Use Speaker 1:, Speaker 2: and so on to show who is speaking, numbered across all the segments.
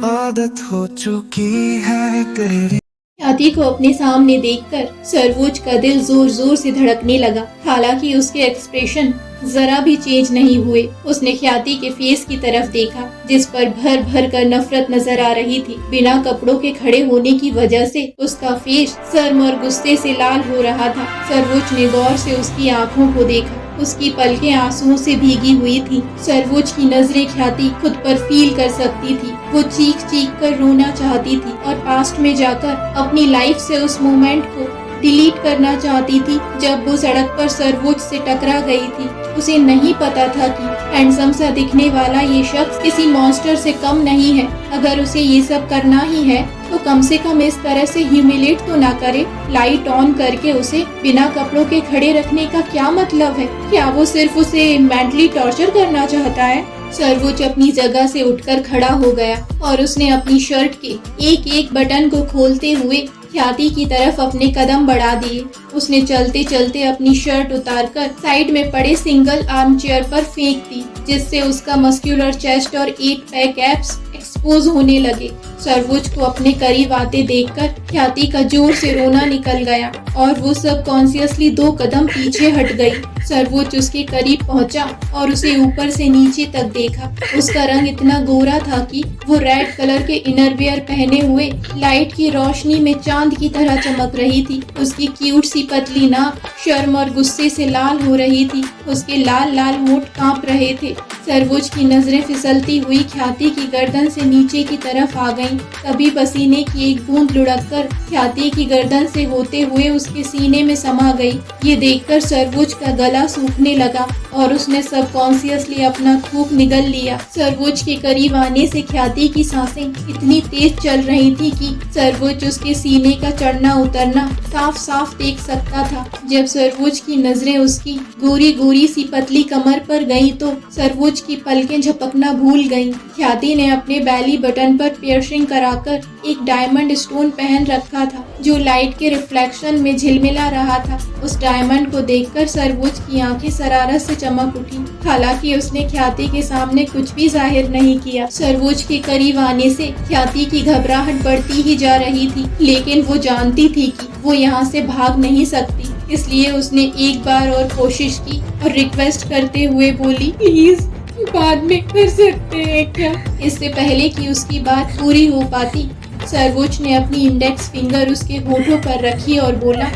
Speaker 1: आदत हो चुकी है तेरी।
Speaker 2: ख्याति को अपने सामने देखकर सरवोज का दिल जोर जोर से धड़कने लगा। हालांकि उसके एक्सप्रेशन जरा भी चेंज नहीं हुए। उसने ख्याति के फेस की तरफ देखा जिस पर भर भर कर नफरत नजर आ रही थी। बिना कपड़ों के खड़े होने की वजह से उसका फेस शर्म और गुस्से से लाल हो रहा था। सरवोज ने गौर से उसकी आंखों को देखा। उसकी पलकें आंसुओं से भीगी हुई थी। सरवोज की नजरें ख्याति खुद पर फील कर सकती थी। वो चीख चीख कर रोना चाहती थी और पास्ट में जाकर अपनी लाइफ से उस मोमेंट को डिलीट करना चाहती थी जब वो सड़क पर सरवोज से टकरा गई थी। उसे नहीं पता था कि हैंडसम सा दिखने वाला ये शख्स किसी मॉन्स्टर से कम नहीं है। अगर उसे ये सब करना ही है तो कम से कम इस तरह से ह्यूमिलेट तो ना करे। लाइट ऑन करके उसे बिना कपड़ों के खड़े रखने का क्या मतलब है? क्या वो सिर्फ उसे मेंटली टॉर्चर करना चाहता है? सरवोज अपनी जगह से उठकर खड़ा हो गया और उसने अपनी शर्ट के एक एक बटन को खोलते हुए ख्याति की तरफ अपने कदम बढ़ा दिए। उसने चलते चलते अपनी शर्ट उतारकर साइड में पड़े सिंगल आर्म चेयर पर फेंक दी जिससे उसका मस्कुलर चेस्ट और 8 पैक एब्स एक्सपोज होने लगे। सरवोज को अपने करीब आते देखकर ख्याति का जोर से रोना निकल गया और वो सब कॉन्शियसली 2 कदम पीछे हट गई। सरवोज उसके करीब पहुंचा और उसे ऊपर से नीचे तक देखा। उसका रंग इतना गोरा था कि वो रेड कलर के इनरवियर पहने हुए लाइट की रोशनी में चांद की तरह चमक रही थी। उसकी क्यूट सी पतली नाक शर्म और गुस्से से लाल हो रही थी। उसके लाल लाल होंठ कांप रहे थे। सरवोज की नजरें फिसलती हुई ख्याति की गर्दन से नीचे की तरफ आ गईं। तभी पसीने की एक बूंद लुढ़ककर ख्याति की गर्दन से होते हुए उसके सीने में समा गई। ये देखकर सरवोज का गला सूखने लगा और उसने सबकॉन्शियसली अपना थूक निगल लिया। सरवोज के करीब आने से ख्याति की सांसें इतनी तेज चल रही थी कि सरवोज उसके सीने का चढ़ना उतरना साफ साफ देख सकता था। जब सरवोज की नजरें उसकी गोरी गोरी सी पतली कमर पर गईं तो सरवोज की पलकें झपकना भूल गईं। ख्याति ने अपने बैली बटन पर पियर्सिंग कराकर एक डायमंड स्टोन पहन रखा था जो लाइट के रिफ्लेक्शन में झिलमिला रहा था। उस डायमंड को देखकर सरवोज की आंखें शरारत से चमक उठी। हालांकि उसने ख्याति के सामने कुछ भी जाहिर नहीं किया। सरवोज के करीब आने से ख्याति की घबराहट बढ़ती ही जा रही थी, लेकिन वो जानती थी कि वो यहाँ से भाग नहीं सकती। इसलिए उसने एक बार और कोशिश की और रिक्वेस्ट करते हुए बोली, प्लीज बाद में कर सकते हैं क्या? इससे पहले कि उसकी बात पूरी हो पाती सरवोज ने अपनी इंडेक्स फिंगर उसके होठों पर रखी और बोला,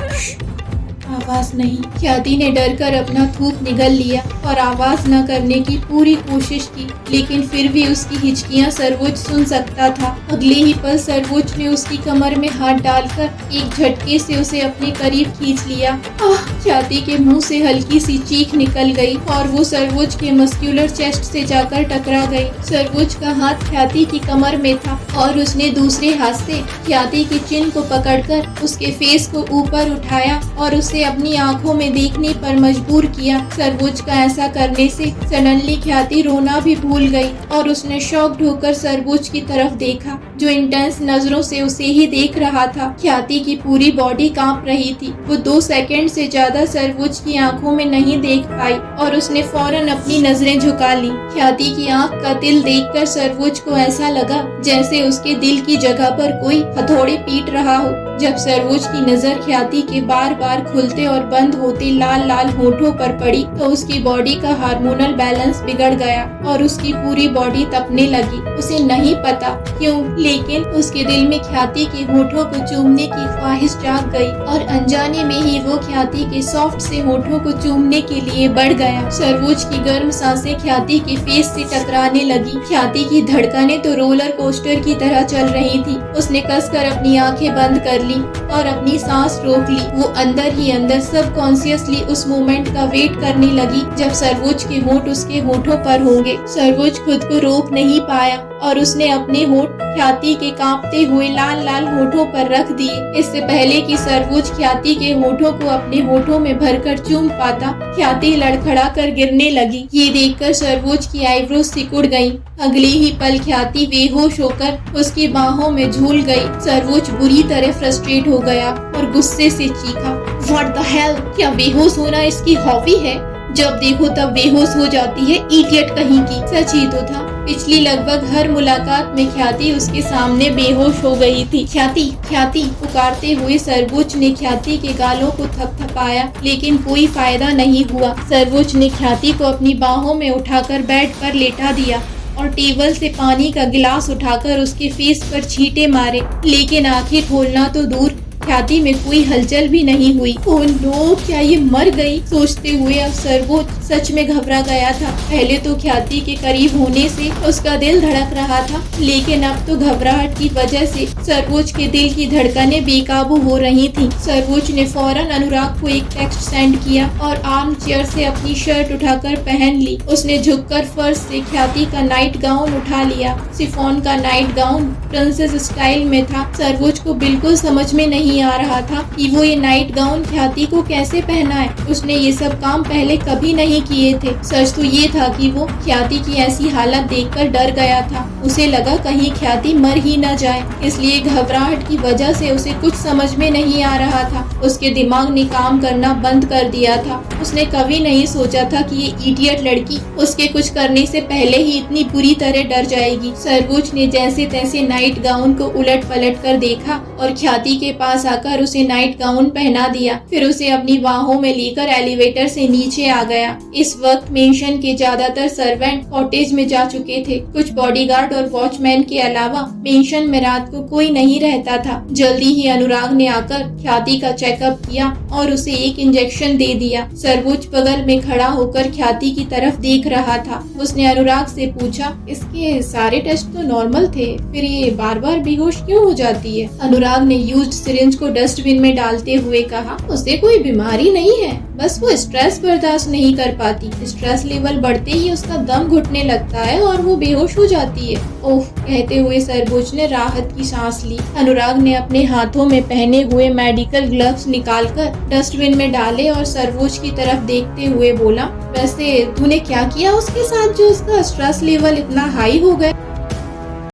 Speaker 2: आवाज नहीं। ख्याति ने डरकर अपना थूक निगल लिया और आवाज न करने की पूरी कोशिश की, लेकिन फिर भी उसकी हिचकियां सरवोज सुन सकता था। अगले ही पल सरवोज ने उसकी कमर में हाथ डालकर एक झटके से उसे अपने करीब खींच लिया। ख्याति के मुंह से हल्की सी चीख निकल गई और वो सरवोज के मस्कुलर चेस्ट से जाकर टकरा गई। सरवोज का हाथ ख्याति की कमर में था और उसने दूसरे हाथ से ख्याति की चिन को पकड़कर उसके फेस को ऊपर उठाया और उसे अपनी आंखों में देखने पर मजबूर किया। सरवोज का ऐसा करने से सडनली ख्याति रोना भी भूल गई और उसने शॉक्ड होकर सरवोज की तरफ देखा जो इंटेंस नजरों से उसे ही देख रहा था। ख्याति की पूरी बॉडी कांप रही थी। वो 2 सेकंड से ज्यादा सरवोज की आंखों में नहीं देख पाई और उसने फौरन अपनी नजरें झुका ली। ख्याति की आंख का तिल देखकर सरवोज को ऐसा लगा जैसे उसके दिल की जगह पर कोई हथौड़े पीट रहा हो। जब सरवोज की नजर ख्याति के बार बार खुलते और बंद होते लाल लाल होठों पर पड़ी तो उसकी बॉडी का हार्मोनल बैलेंस बिगड़ गया और उसकी पूरी बॉडी तपने लगी। उसे नहीं पता क्यों, लेकिन उसके दिल में ख्याति के होठों को चूमने की ख्वाहिश जाग गई और अनजाने में ही वो ख्याति के सॉफ्ट से होठों को चूमने के लिए बढ़ गया। सरवोज की गर्म सांसें ख्याति के फेस से टकराने लगी। ख्याति की धड़कनें तो रोलर कोस्टर की तरह चल रही थी। उसने कसकर अपनी आंखें बंद कर ली और अपनी सांस रोक ली। वो अंदर ही अंदर सबकॉन्शियसली उस मोमेंट का वेट करने लगी जब सरवोज के होंठ उसके होठों पर होंगे। सरवोज खुद को रोक नहीं पाया और उसने अपने होंठ ख्याति के कांपते हुए लाल लाल होठों पर रख दिए। इससे पहले कि सरवोज ख्याति के होठों को अपने होठों में भरकर चूम पाता, ख्याति लड़खड़ा कर गिरने लगी। ये देखकर सरवोज की आईब्रोज सिकुड़ गईं। अगले ही पल ख्याति बेहोश होकर उसकी बाहों में झूल गई। सरवोज बुरी तरह फ्रस्ट्रेट हो गया और गुस्से से चीखा, व्हाट द हेल? क्या बेहोश होना इसकी हॉबी है? जब देखो तब बेहोश हो जाती है, इडियट कहीं की। सच ही तो था, पिछली लगभग हर मुलाकात में ख्याति उसके सामने बेहोश हो गई थी। ख्याति ख्याति पुकारते हुए सर्वोच्च ने ख्याति के गालों को थपथपाया, लेकिन कोई फायदा नहीं हुआ। सर्वोच्च ने ख्याति को अपनी बाहों में उठाकर बेड पर लेटा दिया और टेबल से पानी का गिलास उठाकर उसके फेस पर छींटे मारे, लेकिन आंखें खोलना तो दूर, ख्याति में कोई हलचल भी नहीं हुई। ओह नो, क्या ये मर गई? सोचते हुए अब सर्वोच्च सच में घबरा गया था। पहले तो ख्याति के करीब होने से उसका दिल धड़क रहा था, लेकिन अब तो घबराहट की वजह से सर्वोच्च के दिल की धड़कनें बेकाबू हो रही थीं। सर्वोच्च ने फौरन अनुराग को एक टेक्स्ट सेंड किया और आर्म चेयर से अपनी शर्ट उठाकर पहन ली। उसने झुककर फर्श से ख्याति का नाइट गाउन उठा लिया। शिफॉन का नाइट गाउन प्रिंसेस स्टाइल में था। सर्वोच्च को बिल्कुल समझ में नहीं आ रहा था कि वो ये नाइट गाउन ख्याति को कैसे पहनाए। उसने ये सब काम पहले कभी नहीं किए थे। सच तो ये था कि वो ख्याति की ऐसी हालत देखकर डर गया था। उसे लगा कहीं ख्याति मर ही न जाए, इसलिए घबराहट की वजह से उसे कुछ समझ में नहीं आ रहा था। उसके दिमाग ने काम करना बंद कर दिया था। उसने कभी नहीं सोचा था कि ये इडियट लड़की उसके कुछ करने से पहले ही इतनी बुरी तरह डर जाएगी। सर्वोच्च ने जैसे तैसे नाइट गाउन को उलट पलट कर देखा और ख्याति के पास आकर उसे नाइट गाउन पहना दिया। फिर उसे अपनी बाहों में लेकर एलिवेटर से नीचे आ गया। इस वक्त मेंशन के ज्यादातर सर्वेंट कॉटेज में जा चुके थे। कुछ बॉडीगार्ड और वॉचमैन के अलावा मेंशन में रात को कोई नहीं रहता था। जल्दी ही अनुराग ने आकर ख्याति का चेकअप किया और उसे एक इंजेक्शन दे दिया। सर्वोच्च बगल में खड़ा होकर ख्याति की तरफ देख रहा था। उसने अनुराग से पूछा, इसके सारे टेस्ट तो नॉर्मल थे, फिर ये बार बार बेहोश क्यों हो जाती है? अनुराग ने यूज्ड सिरिंज को डस्टबिन में डालते हुए कहा, उसे कोई बीमारी नहीं है, बस वो स्ट्रेस बर्दाश्त नहीं कर पाती। स्ट्रेस लेवल बढ़ते ही उसका दम घुटने लगता है और वो बेहोश हो जाती है। ओह, कहते हुए सर्वोच्च ने राहत की सांस ली। अनुराग ने अपने हाथों में पहने हुए मेडिकल ग्लव्स निकालकर डस्टबिन में डाले और सर्वोच्च की तरफ देखते हुए बोला, वैसे तूने क्या किया उसके साथ जो उसका स्ट्रेस लेवल इतना हाई हो गया?